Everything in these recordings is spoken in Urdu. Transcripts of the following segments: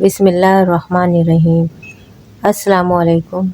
بسم اللہ الرحمن الرحیم۔ السلام علیکم۔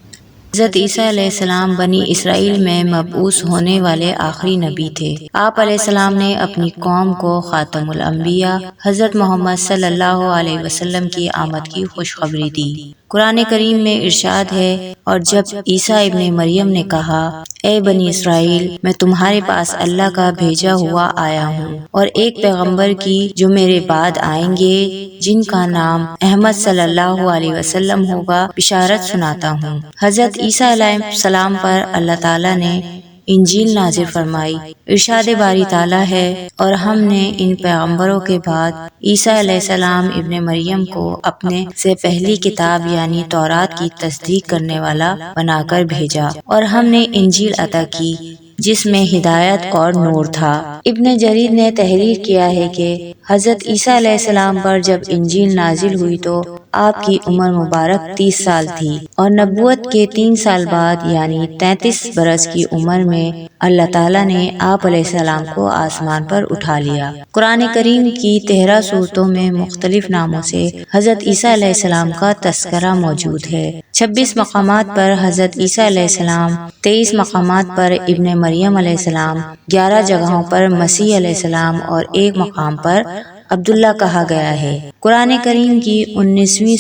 حضرت عیسیٰ علیہ السلام بنی اسرائیل میں مبعوث ہونے والے آخری نبی تھے۔ آپ علیہ السلام نے اپنی قوم کو خاتم الانبیاء حضرت محمد صلی اللہ علیہ وسلم کی آمد کی خوشخبری دی۔ قرآن کریم میں ارشاد ہے، اور جب عیسیٰ ابن مریم نے کہا، اے بنی اسرائیل، میں تمہارے پاس اللہ کا بھیجا ہوا آیا ہوں اور ایک پیغمبر کی جو میرے بعد آئیں گے جن کا نام احمد صلی اللہ علیہ وسلم ہوگا بشارت سناتا ہوں۔ حضرت عیسیٰ علیہ السلام پر اللہ تعالیٰ نے انجیل نازل فرمائی۔ ارشاد باری تعالیٰ ہے، اور ہم نے ان پیغمبروں کے بعد عیسیٰ علیہ السلام ابن مریم کو اپنے سے پہلی کتاب یعنی تورات کی تصدیق کرنے والا بنا کر بھیجا، اور ہم نے انجیل عطا کی جس میں ہدایت اور نور تھا۔ ابن جریر نے تحریر کیا ہے کہ حضرت عیسیٰ علیہ السلام پر جب انجیل نازل ہوئی تو آپ کی عمر مبارک 30 سال تھی، اور نبوت کے 3 سال بعد یعنی 33 برس کی عمر میں اللہ تعالیٰ نے آپ علیہ السلام کو آسمان پر اٹھا لیا۔ قرآن کریم کی 13 سورتوں میں مختلف ناموں سے حضرت عیسیٰ علیہ السلام کا تذکرہ موجود ہے۔ 26 مقامات پر حضرت عیسیٰ علیہ السلام، 23 مقامات پر ابن مریم علیہ السلام، 11 جگہوں پر مسیح علیہ السلام اور 1 مقام پر عبداللہ کہا گیا ہے۔ قرآن کریم کی 19ویں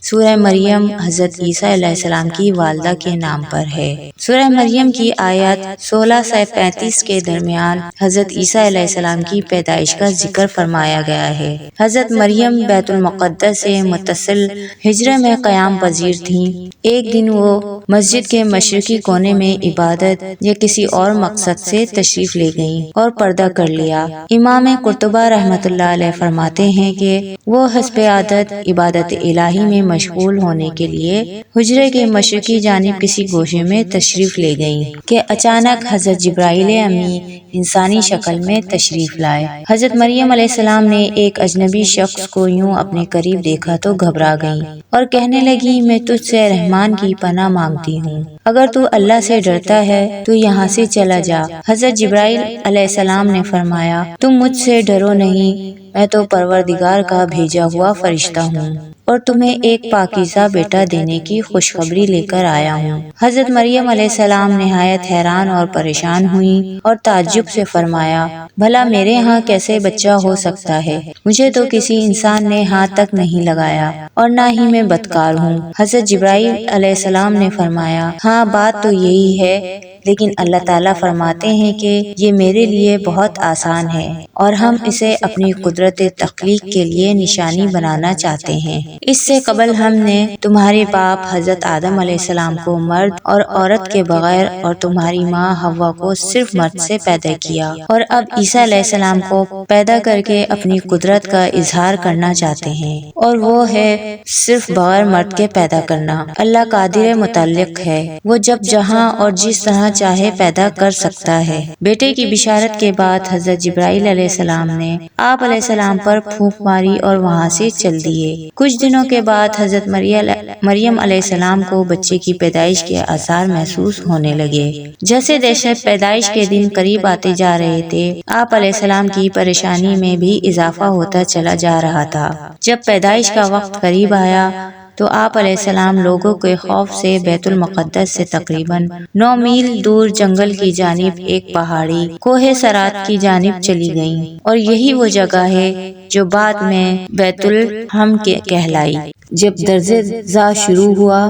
سورہ مریم حضرت عیسیٰ علیہ السلام کی والدہ کے نام پر ہے۔ سورہ مریم کی آیات 16 سے 35 کے درمیان حضرت عیسیٰ علیہ السلام کی پیدائش کا ذکر فرمایا گیا ہے۔ حضرت مریم بیت المقدس سے متصل حجرے میں قیام پذیر تھیں۔ ایک دن وہ مسجد کے مشرقی کونے میں عبادت یا کسی اور مقصد سے تشریف لے گئیں اور پردہ کر لیا۔ امام قرطبہ رحمۃ اللہ علیہ فرماتے ہیں کہ وہ حسب عادت عبادت الہی میں مشغول ہونے کے لیے حجرے کے مشرقی جانب کسی گوشے میں تشریف لے گئیں کہ اچانک حضرت جبرائیل امی انسانی شکل میں تشریف لائے۔ حضرت مریم علیہ السلام نے ایک اجنبی شخص کو یوں اپنے قریب دیکھا تو گھبرا گئیں اور کہنے لگی، میں تجھ سے رحمان کی پناہ مانگتی ہوں، اگر تو اللہ سے ڈرتا ہے تو یہاں سے چلا جا۔ حضرت جبرائیل علیہ السلام نے فرمایا، تم مجھ سے ڈرو نہیں، میں تو پروردگار کا بھیجا ہوا فرشتہ ہوں اور تمہیں ایک پاکیزہ بیٹا دینے کی خوشخبری لے کر آیا ہوں۔ حضرت مریم علیہ السلام نہایت حیران اور پریشان ہوئیں اور تعجب سے فرمایا، بھلا میرے ہاں کیسے بچہ ہو سکتا ہے؟ مجھے تو کسی انسان نے ہاتھ تک نہیں لگایا اور نہ ہی میں بدکار ہوں۔ حضرت جبرائیل علیہ السلام نے فرمایا، ہاں بات تو یہی ہے، لیکن اللہ تعالیٰ فرماتے ہیں کہ یہ میرے لیے بہت آسان ہے اور ہم اسے اپنی قدرت تخلیق کے لیے نشانی بنانا چاہتے ہیں۔ اس سے قبل ہم نے تمہارے باپ حضرت آدم علیہ السلام کو مرد اور عورت کے بغیر اور تمہاری ماں حوا کو صرف مرد سے پیدا کیا، اور اب عیسیٰ علیہ السلام کو پیدا کر کے اپنی قدرت کا اظہار کرنا چاہتے ہیں، اور وہ ہے صرف بغیر مرد کے پیدا کرنا۔ اللہ قادر مطلق ہے، وہ جب جہاں اور جس طرح چاہے پیدا کر سکتا ہے۔ بیٹے کی بشارت کے بعد حضرت جبرائیل علیہ السلام نے آپ علیہ السلام پر پھونک ماری اور وہاں سے چل دیے۔ کچھ دنوں کے بعد حضرت مریم علیہ السلام کو بچے کی پیدائش کے آثار محسوس ہونے لگے۔ جیسے جیسے پیدائش کے دن قریب آتے جا رہے تھے، آپ علیہ السلام کی پریشانی میں بھی اضافہ ہوتا چلا جا رہا تھا۔ جب پیدائش کا وقت قریب آیا تو آپ علیہ السلام لوگوں کے خوف سے بیت المقدس سے تقریباً 9 میل دور جنگل کی جانب ایک پہاڑی کوہ سرات کی جانب چلی گئیں، اور یہی وہ جگہ ہے جو بعد میں بیت الحم کہلائی۔ جب درز ذا شروع ہوا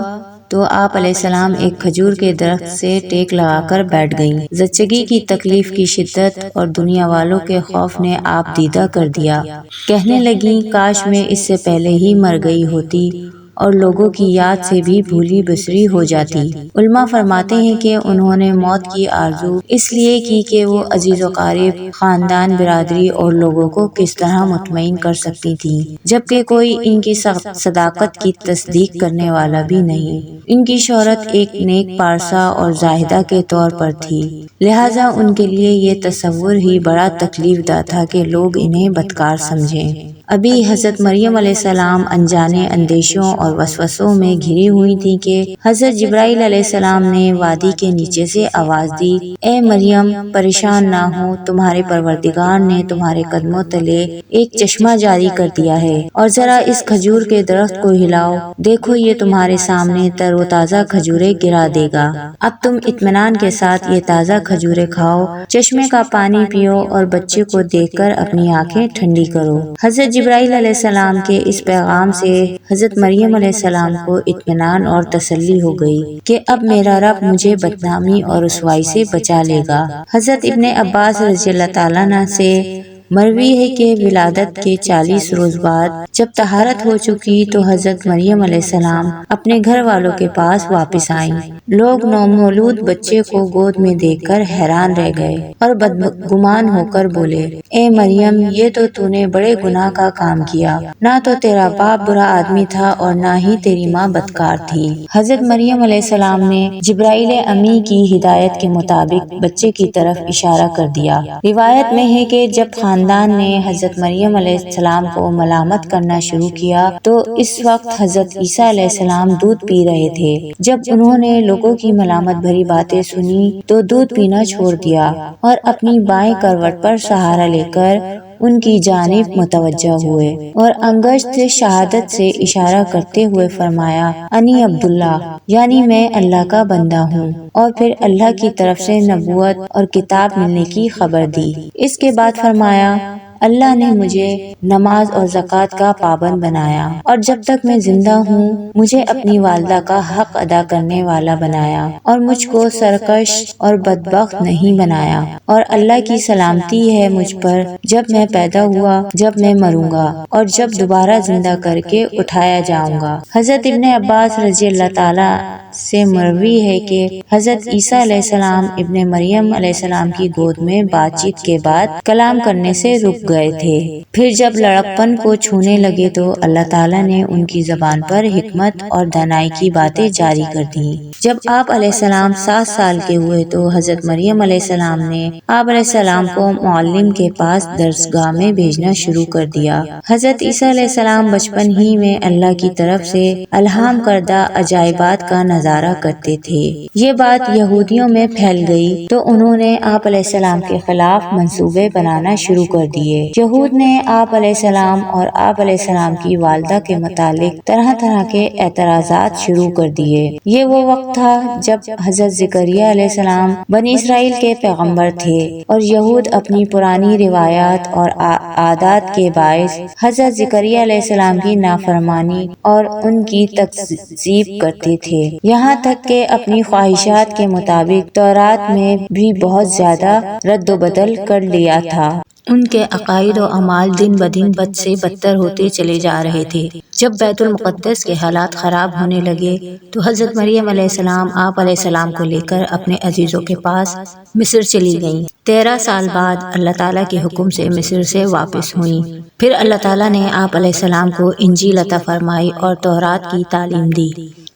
تو آپ علیہ السلام ایک کھجور کے درخت سے ٹیک لگا کر بیٹھ گئیں۔ زچگی کی تکلیف کی شدت اور دنیا والوں کے خوف نے آپ دیدہ کر دیا۔ کہنے لگیں، کاش میں اس سے پہلے ہی مر گئی ہوتی اور لوگوں کی یاد سے بھی بھولی بسری ہو جاتی۔ علماء فرماتے ہیں کہ انہوں نے موت کی آرزو اس لیے کی کہ وہ عزیز و قریب، خاندان، برادری اور لوگوں کو کس طرح مطمئن کر سکتی تھیں، جبکہ کوئی ان کی صداقت کی تصدیق کرنے والا بھی نہیں۔ ان کی شہرت ایک نیک پارسا اور زاہدہ کے طور پر تھی، لہٰذا ان کے لیے یہ تصور ہی بڑا تکلیف دہ تھا کہ لوگ انہیں بدکار سمجھیں۔ ابھی حضرت مریم علیہ السلام انجانے اندیشوں اور وسوسوں میں گھری ہوئی تھی کہ حضرت جبرائیل علیہ السلام نے وادی کے نیچے سے آواز دی، اے مریم پریشان نہ ہو، تمہارے پروردگار نے تمہارے قدموں تلے ایک چشمہ جاری کر دیا ہے، اور ذرا اس کھجور کے درخت کو ہلاؤ، دیکھو یہ تمہارے سامنے تر و تازہ کھجوریں گرا دے گا، اب تم اطمینان کے ساتھ یہ تازہ کھجوریں کھاؤ، چشمے کا پانی پیو اور بچے کو دیکھ کر اپنی آنکھیں ٹھنڈی کرو۔ حضرت جبرائیل علیہ السلام کے اس پیغام سے حضرت مریم علیہ السلام کو اطمینان اور تسلی ہو گئی کہ اب میرا رب مجھے بدنامی اور رسوائی سے بچا لے گا۔ حضرت ابن عباس رضی اللہ تعالیٰ عنہ سے مروی ہے کہ ولادت کے 40 روز بعد جب طہارت ہو چکی تو حضرت مریم علیہ السلام اپنے گھر والوں کے پاس واپس آئیں۔ لوگ نومولود بچے کو گود میں دیکھ کر حیران رہ گئے اور بدگمان ہو کر بولے، اے مریم یہ تو تو نے بڑے گناہ کا کام کیا، نہ تو تیرا باپ برا آدمی تھا اور نہ ہی تیری ماں بدکار تھی۔ حضرت مریم علیہ السلام نے جبرائیل امی کی ہدایت کے مطابق بچے کی طرف اشارہ کر دیا۔ روایت میں ہے کہ جب خاندان نے حضرت مریم علیہ السلام کو ملامت کرنا شروع کیا تو اس وقت حضرت عیسیٰ علیہ السلام دودھ پی رہے تھے۔ جب انہوں نے لوگوں کی ملامت بھری باتیں سنی تو دودھ پینا چھوڑ دیا اور اپنی بائیں کروٹ پر سہارا لے کر ان کی جانب متوجہ ہوئے اور انگشت شہادت سے اشارہ کرتے ہوئے فرمایا، انی عبداللہ، یعنی میں اللہ کا بندہ ہوں، اور پھر اللہ کی طرف سے نبوت اور کتاب ملنے کی خبر دی۔ اس کے بعد فرمایا، اللہ نے مجھے نماز اور زکوٰۃ کا پابند بنایا اور جب تک میں زندہ ہوں مجھے اپنی والدہ کا حق ادا کرنے والا بنایا اور مجھ کو سرکش اور بدبخت نہیں بنایا، اور اللہ کی سلامتی ہے مجھ پر جب میں پیدا ہوا، جب میں مروں گا اور جب دوبارہ زندہ کر کے اٹھایا جاؤں گا۔ حضرت ابن عباس رضی اللہ تعالیٰ سے مروی ہے کہ حضرت عیسیٰ علیہ السلام ابن مریم علیہ السلام کی گود میں بات چیت کے بعد کلام کرنے سے رک گئے تھے، پھر جب لڑکپن کو چھونے لگے تو اللہ تعالیٰ نے ان کی زبان پر حکمت اور دانائی کی باتیں جاری کر دیں۔ جب آپ علیہ السلام 7 سال کے ہوئے تو حضرت مریم علیہ السلام نے آپ علیہ السلام کو معلم کے پاس درسگاہ میں بھیجنا شروع کر دیا۔ حضرت عیسیٰ علیہ السلام بچپن ہی میں اللہ کی طرف سے الہام کردہ عجائبات کا نظارہ کرتے تھے۔ یہ بات یہودیوں میں پھیل گئی تو انہوں نے آپ علیہ السلام کے خلاف منصوبے بنانا شروع کر دیے۔ یہود نے آپ علیہ السلام اور آپ علیہ السلام کی والدہ کے متعلق طرح طرح کے اعتراضات شروع کر دیے۔ یہ وہ وقت تھا جب حضرت زکریہ علیہ السلام بنی اسرائیل کے پیغمبر تھے اور یہود اپنی پرانی روایات اور عادات کے باعث حضرت زکریہ علیہ السلام کی نافرمانی اور ان کی تکذیب کرتے تھے، یہاں تک کہ اپنی خواہشات کے مطابق تورات میں بھی بہت زیادہ رد و بدل کر لیا تھا۔ ان کے عقائد و اعمال دن بدن بد سے بدتر ہوتے چلے جا رہے تھے۔ جب بیت المقدس کے حالات خراب ہونے لگے تو حضرت مریم علیہ السلام آپ علیہ السلام کو لے کر اپنے عزیزوں کے پاس مصر چلی گئیں۔ 13 سال بعد اللہ تعالیٰ کے حکم سے مصر سے واپس ہوئیں۔ پھر اللہ تعالیٰ نے آپ علیہ السلام کو انجیل عطا فرمائی اور تورات کی تعلیم دی۔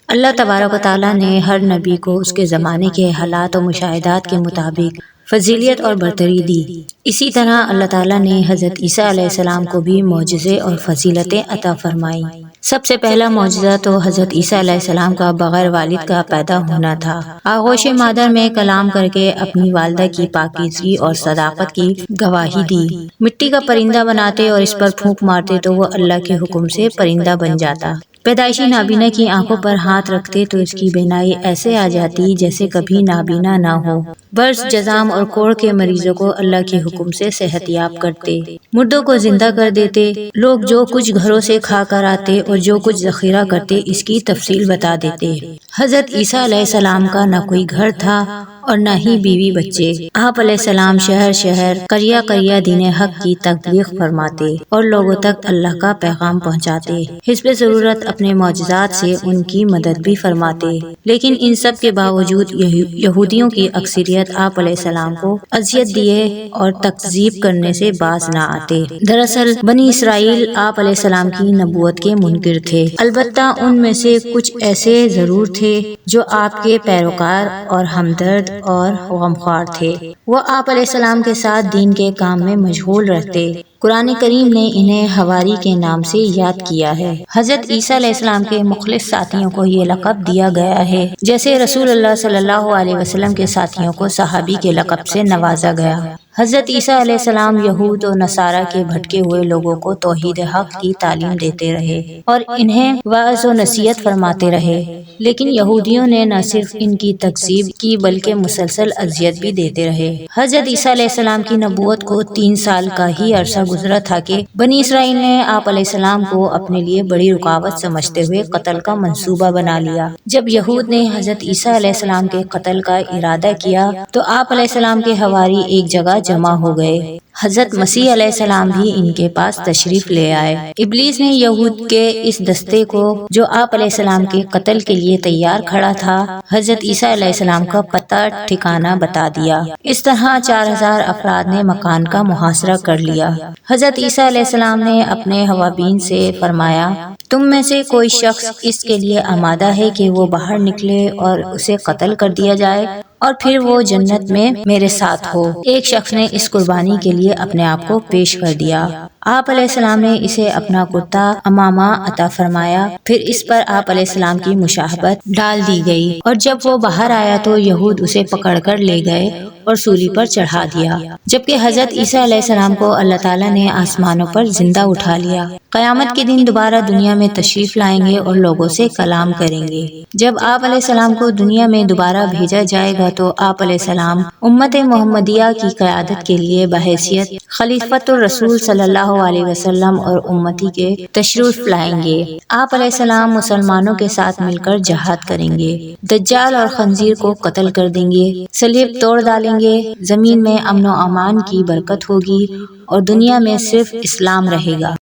اللہ تبارک و تعالیٰ نے ہر نبی کو اس کے زمانے کے حالات و مشاہدات کے مطابق فضیلت اور برتری دی۔ اسی طرح اللہ تعالیٰ نے حضرت عیسیٰ علیہ السلام کو بھی معجزے اور فضیلتیں عطا فرمائیں۔ سب سے پہلا معجزہ تو حضرت عیسیٰ علیہ السلام کا بغیر والد کا پیدا ہونا تھا۔ آغوش مادر میں کلام کر کے اپنی والدہ کی پاکیزگی اور صداقت کی گواہی دی۔ مٹی کا پرندہ بناتے اور اس پر پھونک مارتے تو وہ اللہ کے حکم سے پرندہ بن جاتا۔ پیدائشی نابینا کی آنکھوں پر ہاتھ رکھتے تو اس کی بینائی ایسے آ جاتی جیسے کبھی نابینا نہ ہو۔ برس، جذام اور کوڑھ کے مریضوں کو اللہ کے حکم سے صحت یاب کرتے، مردوں کو زندہ کر دیتے، لوگ جو کچھ گھروں سے کھا کر آتے اور جو کچھ ذخیرہ کرتے اس کی تفصیل بتا دیتے۔ حضرت عیسیٰ علیہ السلام کا نہ کوئی گھر تھا اور نہ ہی بیوی بچے۔ آپ علیہ السلام شہر شہر، قریہ قریہ دین حق کی تبلیغ فرماتے اور لوگوں تک اللہ کا پیغام پہنچاتے۔ حسب ضرورت اپنے معجزات سے ان کی مدد بھی فرماتے، لیکن ان سب کے باوجود یہودیوں کی اکثریت آپ علیہ السلام کو اذیت دیے اور تکذیب کرنے سے باز نہ آتے۔ دراصل بنی اسرائیل آپ علیہ السلام کی نبوت کے منکر تھے، البتہ ان میں سے کچھ ایسے ضرور تھے جو آپ کے پیروکار اور ہمدرد اور غمخوار تھے۔ وہ آپ علیہ السلام کے ساتھ دین کے کام میں مشغول رہتے۔ قرآن کریم نے انہیں حواری کے نام سے یاد کیا ہے۔ حضرت عیسیٰ علیہ السلام کے مخلص ساتھیوں کو یہ لقب دیا گیا ہے، جیسے رسول اللہ صلی اللہ علیہ وسلم کے ساتھیوں کو صحابی کے لقب سے نوازا گیا۔ حضرت عیسیٰ علیہ السلام یہود و نصارہ کے بھٹکے ہوئے لوگوں کو توحید حق کی تعلیم دیتے رہے اور انہیں وعظ و نصیحت فرماتے رہے، لیکن یہودیوں نے نہ صرف ان کی تکذیب کی بلکہ مسلسل اذیت بھی دیتے رہے۔ حضرت عیسیٰ علیہ السلام کی نبوت کو 3 سال کا ہی عرصہ گزرا تھا کہ بنی اسرائیل نے آپ علیہ السلام کو اپنے لیے بڑی رکاوٹ سمجھتے ہوئے قتل کا منصوبہ بنا لیا۔ جب یہود نے حضرت عیسیٰ علیہ السلام کے قتل کا ارادہ کیا تو آپ علیہ السلام کے حواری ایک جگہ جمع ہو گئے۔ حضرت مسیح علیہ السلام بھی ان کے پاس تشریف لے آئے۔ ابلیس نے یہود کے اس دستے کو جو آپ علیہ السلام کے قتل کے لیے تیار کھڑا تھا، حضرت عیسیٰ علیہ السلام کا پتہ ٹھکانہ بتا دیا۔ اس طرح 4000 افراد نے مکان کا محاصرہ کر لیا۔ حضرت عیسیٰ علیہ السلام نے اپنے حوابین سے فرمایا، تم میں سے کوئی شخص اس کے لیے آمادہ ہے کہ وہ باہر نکلے اور اسے قتل کر دیا جائے اور پھر وہ جنت میں میرے ساتھ ہو۔ ایک شخص نے اس قربانی کے لیے اپنے آپ کو پیش کر دیا۔ آپ علیہ السلام نے اسے اپنا کرتا امامہ عطا فرمایا، پھر اس پر آپ علیہ السلام کی مشابہت ڈال دی گئی، اور جب وہ باہر آیا تو یہود اسے پکڑ کر لے گئے اور سولی پر چڑھا دیا، جبکہ حضرت عیسیٰ علیہ السلام کو اللہ تعالیٰ نے آسمانوں پر زندہ اٹھا لیا۔ قیامت کے دن دوبارہ دنیا میں تشریف لائیں گے اور لوگوں سے کلام کریں گے۔ جب آپ علیہ السلام کو دنیا میں دوبارہ بھیجا جائے گا تو آپ علیہ السلام امت محمدیہ کی قیادت کے لیے بحیثیت خلیفۃ الرسول صلی اللہ علیہ وسلم اور امتی کے تشریف لائیں گے۔ آپ علیہ السلام مسلمانوں کے ساتھ مل کر جہاد کریں گے، دجال اور خنزیر کو قتل کر دیں گے، صلیب توڑ ڈالیں گے، زمین میں امن و امان کی برکت ہوگی اور دنیا میں صرف اسلام رہے گا۔